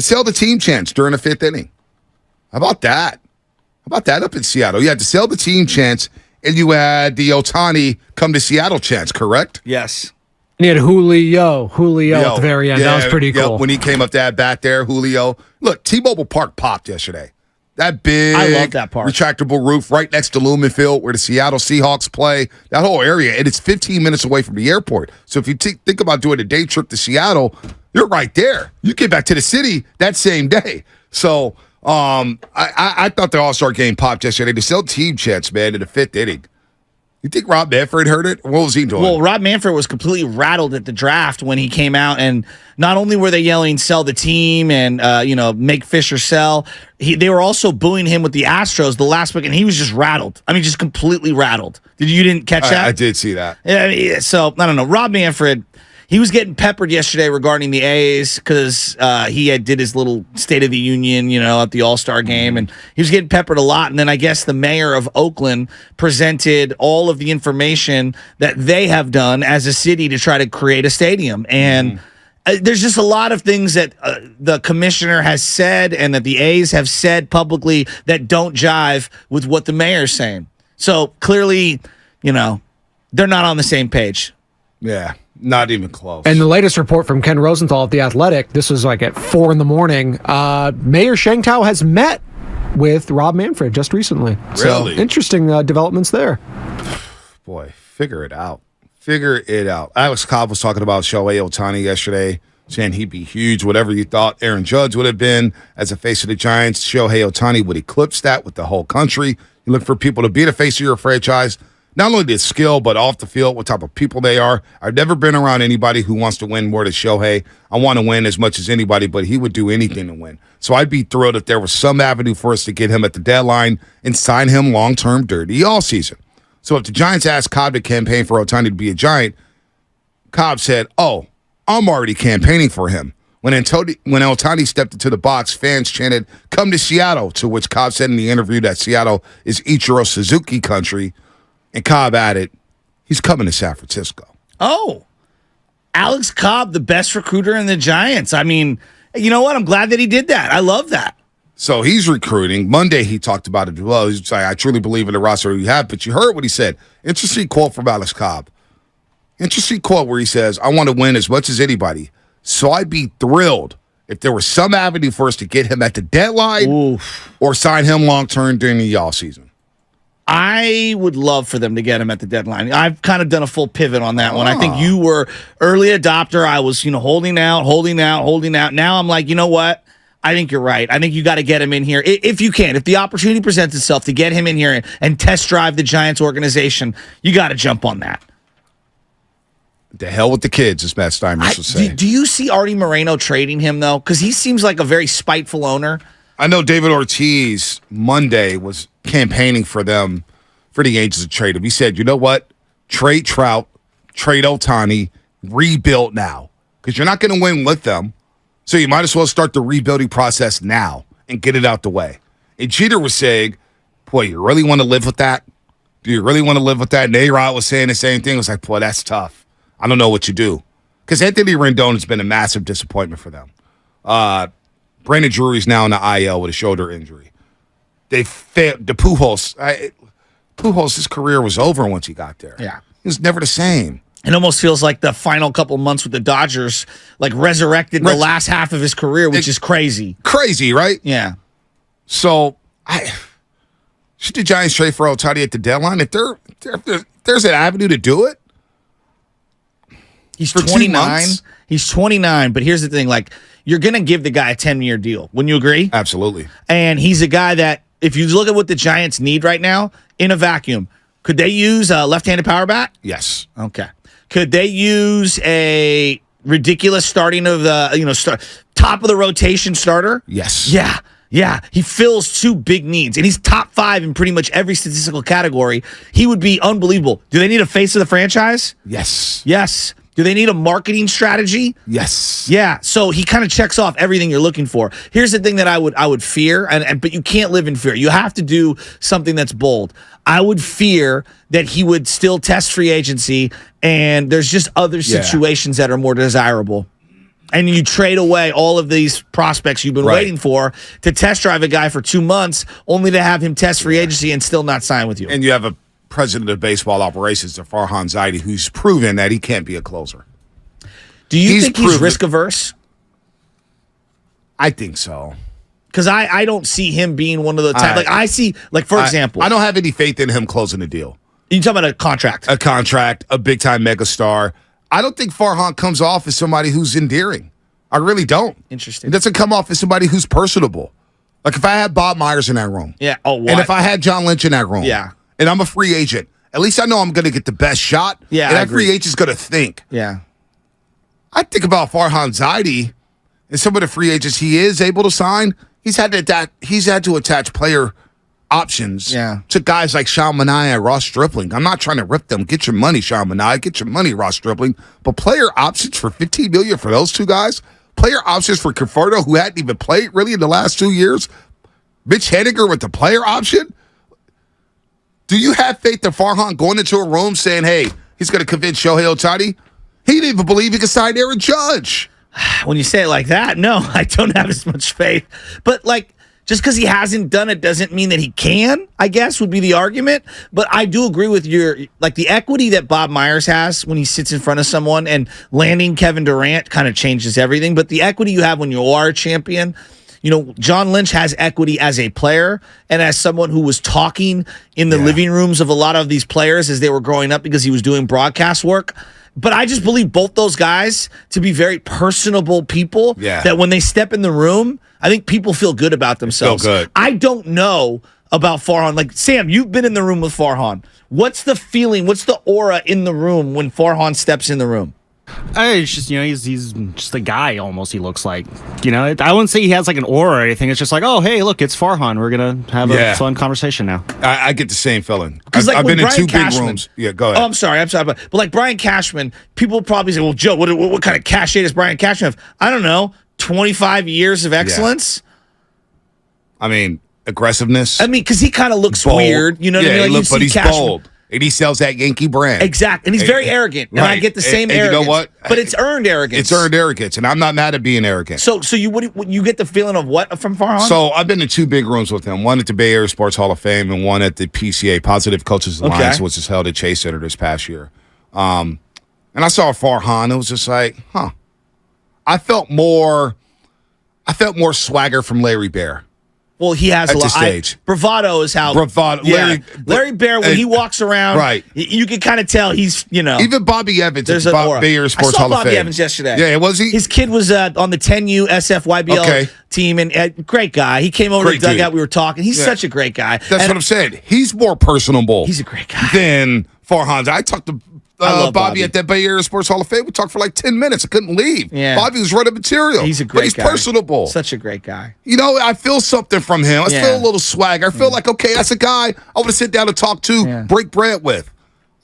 sell the team chance during the fifth inning. How about that? How about that up in Seattle? You had to sell the team chance, and you had the Ohtani come to Seattle chance, correct? Yes. And he had Julio at the very end. That was pretty cool. When he came up that bat there, Julio. Look, T-Mobile Park popped yesterday. That big I love that park. Retractable roof right next to Lumen Field where the Seattle Seahawks play, that whole area, and it's 15 minutes away from the airport. So if you think about doing a day trip to Seattle, you're right there. You get back to the city that same day. So I thought the All-Star game popped yesterday. They sell team chance, man, in the fifth inning. You think Rob Manfred heard it? What was he doing? Well, Rob Manfred was completely rattled at the draft when he came out, and not only were they yelling "sell the team" and make Fisher sell, they were also booing him with the Astros the last week, and he was just rattled. I mean, just completely rattled. You didn't catch that? I did see that. Yeah, so I don't know. Rob Manfred. He was getting peppered yesterday regarding the A's because he did his little State of the Union, at the All-Star game, and he was getting peppered a lot. And then I guess the mayor of Oakland presented all of the information that they have done as a city to try to create a stadium. And there's just a lot of things that the commissioner has said and that the A's have said publicly that don't jive with what the mayor's saying. So clearly, they're not on the same page. Yeah. Not even close. And the latest report from Ken Rosenthal at The Athletic, this was like at 4 a.m. Mayor Shengtao has met with Rob Manfred just recently. Really? So interesting developments there. Boy, figure it out. Figure it out. Alex Cobb was talking about Shohei Ohtani yesterday, saying he'd be huge. Whatever you thought Aaron Judge would have been as a face of the Giants, Shohei Ohtani would eclipse that with the whole country. You look for people to be the face of your franchise. Not only the skill, but off the field, what type of people they are. I've never been around anybody who wants to win more than Shohei. I want to win as much as anybody, but he would do anything to win. So I'd be thrilled if there was some avenue for us to get him at the deadline and sign him long-term dirty all season. So if the Giants asked Cobb to campaign for Ohtani to be a Giant, Cobb said, I'm already campaigning for him. When Ohtani stepped into the box, fans chanted, "Come to Seattle," to which Cobb said in the interview that Seattle is Ichiro Suzuki country. And Cobb added, he's coming to San Francisco. Oh, Alex Cobb, the best recruiter in the Giants. I mean, you know what? I'm glad that he did that. I love that. So he's recruiting. Monday he talked about it as well. He's like, I truly believe in the roster you have. But you heard what he said. Interesting quote from Alex Cobb. Interesting quote where he says, I want to win as much as anybody. So I'd be thrilled if there was some avenue for us to get him at the deadline or sign him long-term during the offseason. I would love for them to get him at the deadline. I've kind of done a full pivot on that one. I think you were early adopter. I was, holding out. Now I'm like, you know what? I think you're right. I think you got to get him in here. If you can, if the opportunity presents itself to get him in here and test drive the Giants organization, you got to jump on that. The hell with the kids, as Matt Steinmetz would say. Do you see Artie Moreno trading him, though? Because he seems like a very spiteful owner. I know David Ortiz Monday was campaigning for them, for the Angels to trade him. He said, you know what? Trade Trout, trade Ohtani, rebuild now. Because you're not going to win with them. So you might as well start the rebuilding process now and get it out the way. And Jeter was saying, boy, you really want to live with that? Do you really want to live with that? And A-Rod was saying the same thing. It was like, boy, that's tough. I don't know what you do. Because Anthony Rendon has been a massive disappointment for them. Brandon Drury's now in the IL with a shoulder injury. They failed. The Pujols, his career was over once he got there. Yeah. He was never the same. It almost feels like the final couple months with the Dodgers, like resurrected the last half of his career, which is crazy. Crazy, right? Yeah. So, should the Giants trade for Ohtani at the deadline? If there's an avenue to do it? He's for 29. He's 29, but here's the thing, like, you're going to give the guy a 10-year deal. Wouldn't you agree? Absolutely. And he's a guy that, if you look at what the Giants need right now, in a vacuum, could they use a left-handed power bat? Yes. Okay. Could they use a ridiculous starting of the, top of the rotation starter? Yes. Yeah. He fills two big needs, and he's top 5 in pretty much every statistical category. He would be unbelievable. Do they need a face of the franchise? Yes. Do they need a marketing strategy? Yes. Yeah. So he kind of checks off everything you're looking for. Here's the thing that I would fear, but you can't live in fear. You have to do something that's bold. I would fear that he would still test free agency, and there's just other situations that are more desirable. And you trade away all of these prospects you've been waiting for to test drive a guy for 2 months, only to have him test free agency and still not sign with you. And you have a president of baseball operations, Farhan Zaidi, who's proven that he can't be a closer. Do you think he's risk averse? I think so. Because I don't see him being one of the type. I see, for example. I don't have any faith in him closing a deal. You talking about a contract? A contract, a big-time megastar. I don't think Farhan comes off as somebody who's endearing. I really don't. Interesting. It doesn't come off as somebody who's personable. Like if I had Bob Myers in that room. Yeah. Oh, what? And if I had John Lynch in that room. Yeah. And I'm a free agent. At least I know I'm going to get the best shot. Yeah, and that free agent's going to think. Yeah. I think about Farhan Zaidi and some of the free agents he is able to sign. He's had to attach player options to guys like Sean Manaea and Ross Stripling. I'm not trying to rip them. Get your money, Sean Manaea. Get your money, Ross Stripling. But player options for $15 million for those two guys. Player options for Conforto, who hadn't even played really in the last 2 years. Mitch Haniger with the player option. Do you have faith in Farhan going into a room saying, hey, he's going to convince Shohei Ohtani? He didn't even believe he could sign Aaron Judge. When you say it like that, no, I don't have as much faith. But just because he hasn't done it doesn't mean that he can, I guess, would be the argument. But I do agree with the equity that Bob Myers has when he sits in front of someone, and landing Kevin Durant kind of changes everything. But the equity you have when you are a champion, John Lynch has equity as a player and as someone who was talking in the living rooms of a lot of these players as they were growing up because he was doing broadcast work. But I just believe both those guys to be very personable people that when they step in the room, I think people feel good about themselves. Feel good. I don't know about Farhan. Sam, you've been in the room with Farhan. What's the feeling? What's the aura in the room when Farhan steps in the room? It's just, he's just a guy almost, he looks like. I wouldn't say he has an aura or anything. It's just oh, hey, look, it's Farhan. We're going to have a fun conversation now. I get the same feeling. I've been in Brian 2 Cashman, big rooms. Yeah, go ahead. Oh, I'm sorry. But Brian Cashman, people probably say, well, Joe, what kind of cachet does Brian Cashman have? I don't know, 25 years of excellence? Aggressiveness. Because he kind of looks bold. Weird. You know what I mean? But he's bold. And he sells that Yankee brand. Exactly. And he's very arrogant. And I get the same arrogance. You know what? But it's earned arrogance. It's earned arrogance. And I'm not mad at being arrogant. So you get the feeling of what from Farhan? So I've been in 2 big rooms with him. One at the Bay Area Sports Hall of Fame and one at the PCA, Positive Coaches Alliance, which is held at Chase Center this past year. And I saw Farhan. It was just I felt more swagger from Larry Bear. Well, he has a lot. Stage. Bravado is how. Bravado. Yeah. Larry Bear, when he walks around, you can kind of tell he's, Even Bobby Evans there's at an the aura. Bay Area Sports I saw Hall of Bobby Fame. Evans yesterday. Yeah, was he? His kid was on the 10U SFYBL team, and great guy. He came over to the dugout. We were talking. He's such a great guy. That's what I'm saying. He's more personable. He's a great guy. Than Farhan. I talked to Bobby at that Bay Area Sports Hall of Fame. We talked for 10 minutes. I couldn't leave. Yeah. Bobby was running material. He's a great guy. But he's personable. Such a great guy. I feel something from him. I feel a little swag. I feel okay, that's a guy I want to sit down and talk to, break bread with.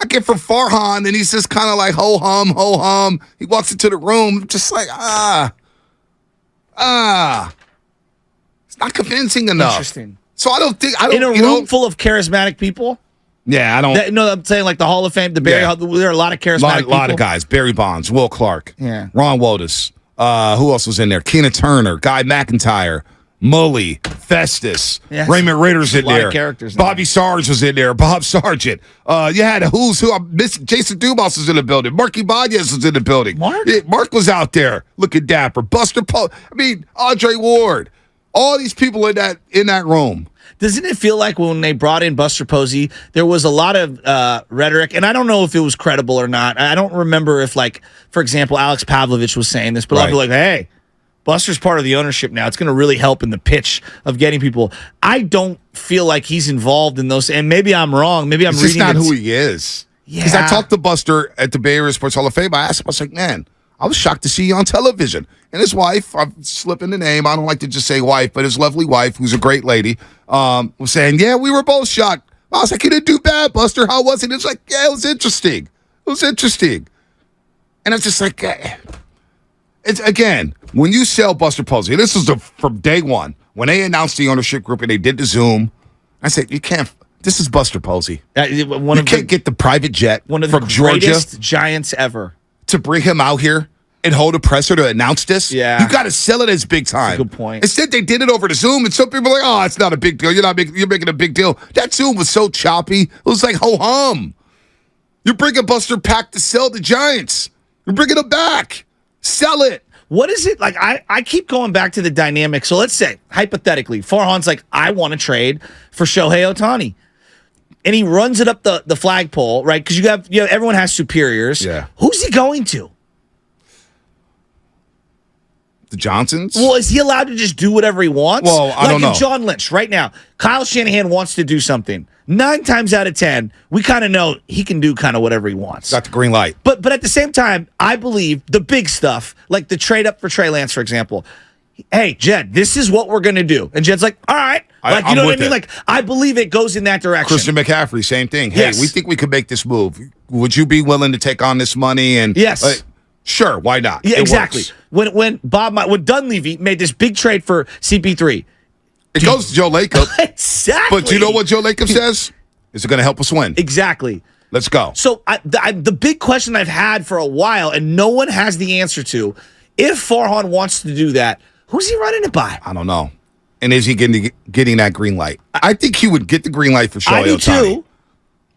I get from Farhan, and he's just kind of ho-hum, ho-hum. He walks into the room, just It's not convincing enough. Interesting. So I don't in a room full of charismatic people. Yeah, I don't. I'm saying the Hall of Fame, the Barry. There are a lot of charismatic people. A lot of guys. Barry Bonds, Will Clark, Ron Wotus. Who else was in there? Keena Turner, Guy McIntyre, Mully, Festus, Raymond Ritter's in there. A lot of characters. Bobby Sarge was in there. Bob Sargent. You had a who's who. Jason Dumas was in the building. Mark Ibanez was in the building. Mark was out there looking dapper. Buster Poe. Andre Ward. All these people in that room. Doesn't it feel like when they brought in Buster Posey, there was a lot of rhetoric, and I don't know if it was credible or not. I don't remember if, for example, Alex Pavlovich was saying this, but a lot of people hey, Buster's part of the ownership now. It's going to really help in the pitch of getting people. I don't feel like he's involved in those, and maybe I'm wrong. Maybe I'm reading. It's just not who he is. Yeah. Because I talked to Buster at the Bay Area Sports Hall of Fame. I asked him, I was man, I was shocked to see you on television. And his wife, I'm slipping the name, I don't like to just say wife, but his lovely wife, who's a great lady, was saying, we were both shocked. I was you didn't do bad, Buster. How was it? It's it was interesting. It was interesting. And it's just it's again, when you sell Buster Posey, this was from day one, when they announced the ownership group and they did the Zoom, I said, you can't, this is Buster Posey. You can't get the private jet one of from the Georgia greatest Giants ever to bring him out here and hold a presser to announce this? Yeah. You got to sell it as big time. Good point. Instead, they did it over the Zoom, and some people are like, oh, it's not a big deal. You're making a big deal. That Zoom was so choppy. It was like ho-hum. You're bringing Buster Pack to sell the Giants. You're bringing them back. Sell it. What is it like? I keep going back to the dynamic. So let's say, hypothetically, Farhan's like, I want to trade for Shohei Ohtani. And he runs it up the flagpole, right? Because you have everyone has superiors. Yeah. Who's he going to? The Johnsons? Well, is he allowed to just do whatever he wants? Well, I don't know. Like John Lynch, right now, Kyle Shanahan wants to do something. 9 times out of 10, we kind of know he can do kind of whatever he wants. Got the green light. But at the same time, I believe the big stuff, like the trade up for Trey Lance, for example. Hey, Jed, this is what we're going to do. And Jed's like, all right. Like, you know what I mean? Like, I believe it goes in that direction. Christian McCaffrey, same thing. Hey, Yes. we think we could make this move. Would you be willing to take on this money? And Yes. Sure, why not? Yeah, It exactly. works. When Dunleavy made this big trade for CP3. It goes to Joe Lacob. Exactly. But you know what Joe Lacob says? Is it going to help us win? Exactly. Let's go. So the big question I've had for a while, and no one has the answer to, if Farhan wants to do that, who's he running it by? I don't know. And is he getting that green light? I think he would get the green light for Shohei I do Ohtani. too.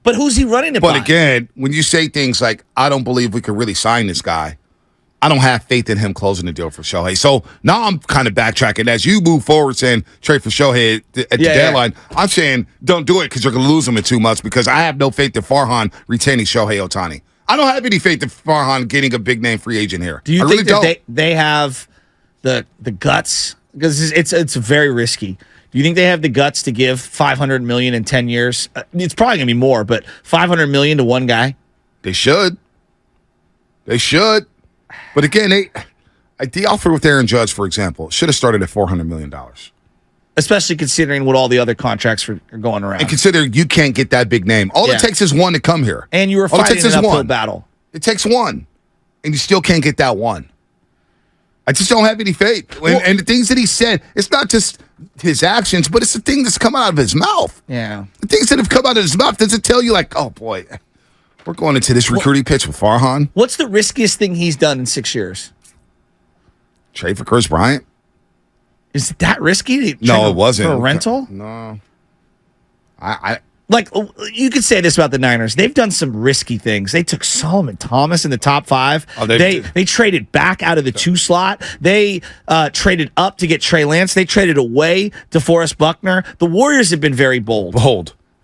But who's he running it by? But again, when you say things like, I don't believe we could really sign this guy, I don't have faith in him closing the deal for Shohei. So now I'm kind of backtracking. As you move forward saying trade for Shohei at the deadline, I'm saying don't do it because you're going to lose him in 2 months because I have no faith in Farhan retaining Shohei Ohtani. I don't have any faith in Farhan getting a big-name free agent here. Do you I think really that they have the guts? Because it's very risky. Do you think they have the guts to give $500 million in 10 years? It's probably going to be more, but $500 million to one guy? They should. They should. But again, the offer with Aaron Judge, for example, should have started at $400 million. Especially considering what all the other contracts are going around. And consider you can't get that big name. All it takes is one to come here. And you were All it fighting takes an is uphill one. battle. It takes one. And you still can't get that one. I just don't have any faith. And the things that he said, it's not just his actions, but it's the thing that's come out of his mouth. Yeah. The things that have come out of his mouth doesn't tell you like, oh, boy, we're going into this recruiting pitch with Farhan. What's the riskiest thing he's done in 6 years? Trade for Chris Bryant? Is it that risky? No, it wasn't. For a rental? No. Like, you could say this about the Niners. They've done some risky things. They took Solomon Thomas in the top 5. Oh, they traded back out of the 2 slot. They traded up to get Trey Lance. They traded away to Forrest Buckner. The Warriors have been very bold.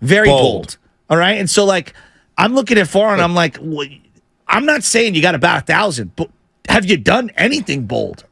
Very bold. All right? And so, like, I'm looking at Farhan, I'm like, well, I'm not saying you got about 1,000, but have you done anything bold?